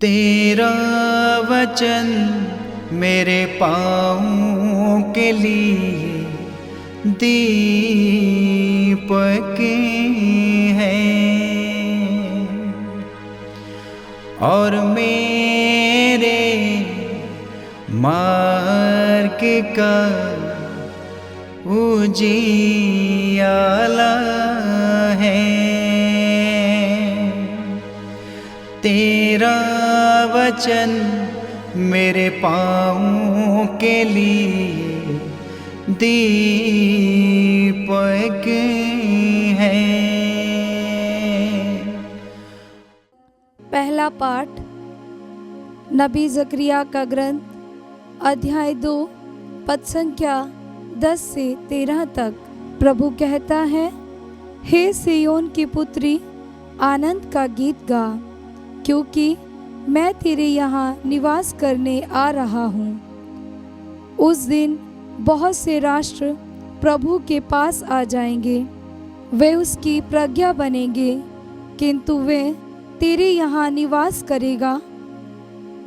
तेरा वचन मेरे पाँवों के लिए दीपक है और मेरे मार्ग का उजियाला है। तेरा वचन मेरे पाँवों के लिए दीपक है। पहला पाठ नबी जकरिया का ग्रंथ अध्याय 2 पद संख्या 10 से 13 तक। प्रभु कहता है, हे सिय्योन की पुत्री, आनंद का गीत गा, क्योंकि मैं तेरे यहाँ निवास करने आ रहा हूँ। उस दिन बहुत से राष्ट्र प्रभु के पास आ जाएंगे, वे उसकी प्रज्ञा बनेंगे, किंतु वे तेरे यहाँ निवास करेगा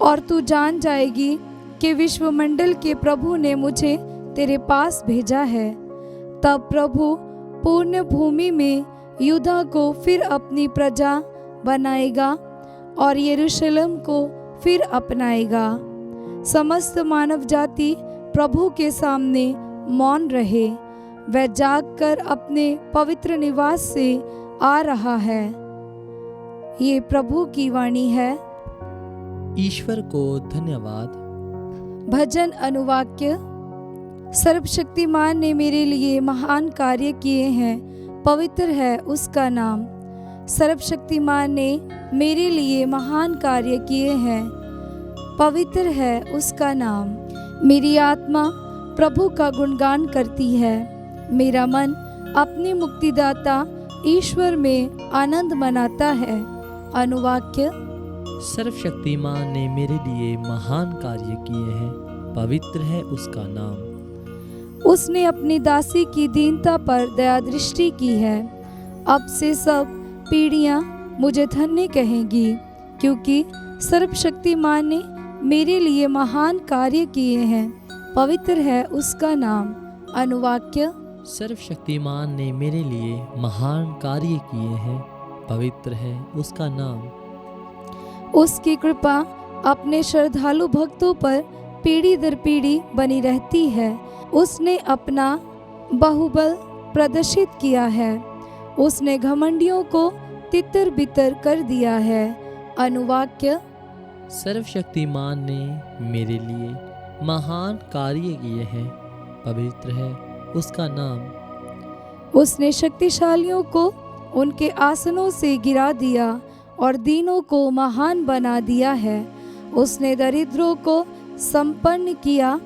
और तू जान जाएगी कि विश्वमंडल के प्रभु ने मुझे तेरे पास भेजा है। तब प्रभु पूर्ण भूमि में यहूदा को फिर अपनी प्रजा बनाएगा और यरूशलेम को फिर अपनाएगा। समस्त मानव जाति प्रभु के सामने मौन रहे, वह जागकर अपने पवित्र निवास से आ रहा है। ये प्रभु की वाणी है। ईश्वर को धन्यवाद। भजन अनुवाक्य। सर्वशक्तिमान ने मेरे लिए महान कार्य किए हैं, पवित्र है उसका नाम। सर्वशक्तिमान ने मेरे लिए महान कार्य किए हैं, पवित्र है उसका नाम। मेरी आत्मा प्रभु का गुणगान करती है, मेरा मन अपने मुक्तिदाता ईश्वर में आनंद मनाता है। अनुवाक्य। सर्वशक्तिमान ने मेरे लिए महान कार्य किए हैं, पवित्र है उसका नाम। उसने अपनी दासी की दीनता पर दया दृष्टि की है। अब से सब पीढ़ियां मुझे धन्य कहेंगी, क्योंकि सर्वशक्तिमान ने मेरे लिए महान कार्य किए हैं, पवित्र है उसका नाम। अनुवाक्य। सर्वशक्तिमान ने मेरे लिए महान कार्य किए हैं, पवित्र है उसका नाम। उसकी कृपा अपने श्रद्धालु भक्तों पर पीढ़ी दर पीढ़ी बनी रहती है। उसने अपना बाहुबल प्रदर्शित किया है, उसने घमंडियों को तितर बितर कर दिया है। अनुवाक्य। सर्वशक्तिमान ने मेरे लिए महान कार्य किए हैं, पवित्र है उसका नाम। उसने शक्तिशालियों को उनके आसनों से गिरा दिया और दीनों को महान बना दिया है। उसने दरिद्रों को संपन्न किया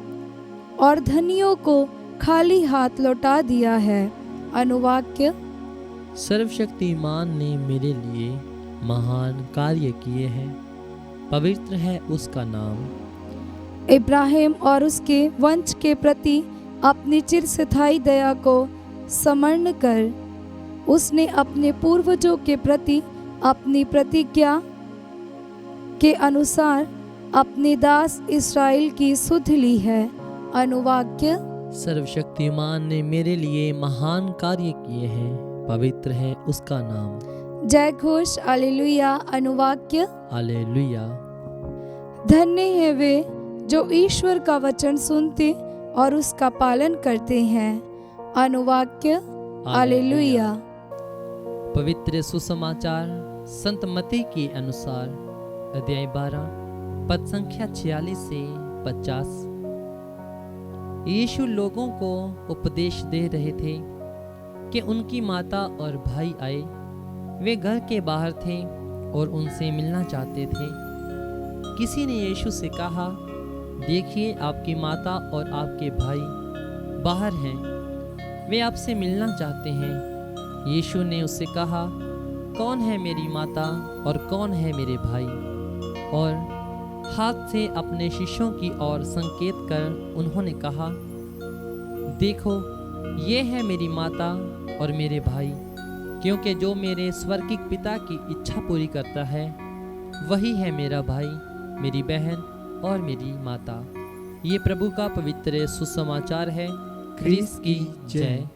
और धनियों को खाली हाथ लौटा दिया है। अनुवाक्य। सर्वशक्तिमान ने मेरे लिए महान कार्य किए हैं, पवित्र है उसका नाम। इब्राहिम और उसके वंश के प्रति अपनी चिरस्थायी दया को स्मरण कर उसने अपने पूर्वजों के प्रति अपनी प्रतिज्ञा के अनुसार अपने दास इस्राएल की सुध ली है। अनुवाक्य। सर्वशक्तिमान ने मेरे लिए महान कार्य किए हैं, पवित्र है उसका नाम। जय घोष हालेलुया। अनुवाक्य। हालेलुया। धन्य है वे जो ईश्वर का वचन सुनते और उसका पालन करते हैं। अनुवाक्य। हालेलुया। पवित्र सुसमाचार संत मत्ती के अनुसार अध्याय 12 पद संख्या 46 से 50। यीशु लोगों को उपदेश दे रहे थे कि उनकी माता और भाई आए। वे घर के बाहर थे और उनसे मिलना चाहते थे। किसी ने यीशु से कहा, देखिए आपकी माता और आपके भाई बाहर हैं, वे आपसे मिलना चाहते हैं। यीशु ने उससे कहा, कौन है मेरी माता और कौन है मेरे भाई? और हाथ से अपने शिष्यों की ओर संकेत कर उन्होंने कहा, देखो ये है मेरी माता और मेरे भाई। क्योंकि जो मेरे स्वर्गिक पिता की इच्छा पूरी करता है वही है मेरा भाई, मेरी बहन और मेरी माता। ये प्रभु का पवित्र सुसमाचार है। ख्रीस्त की जय।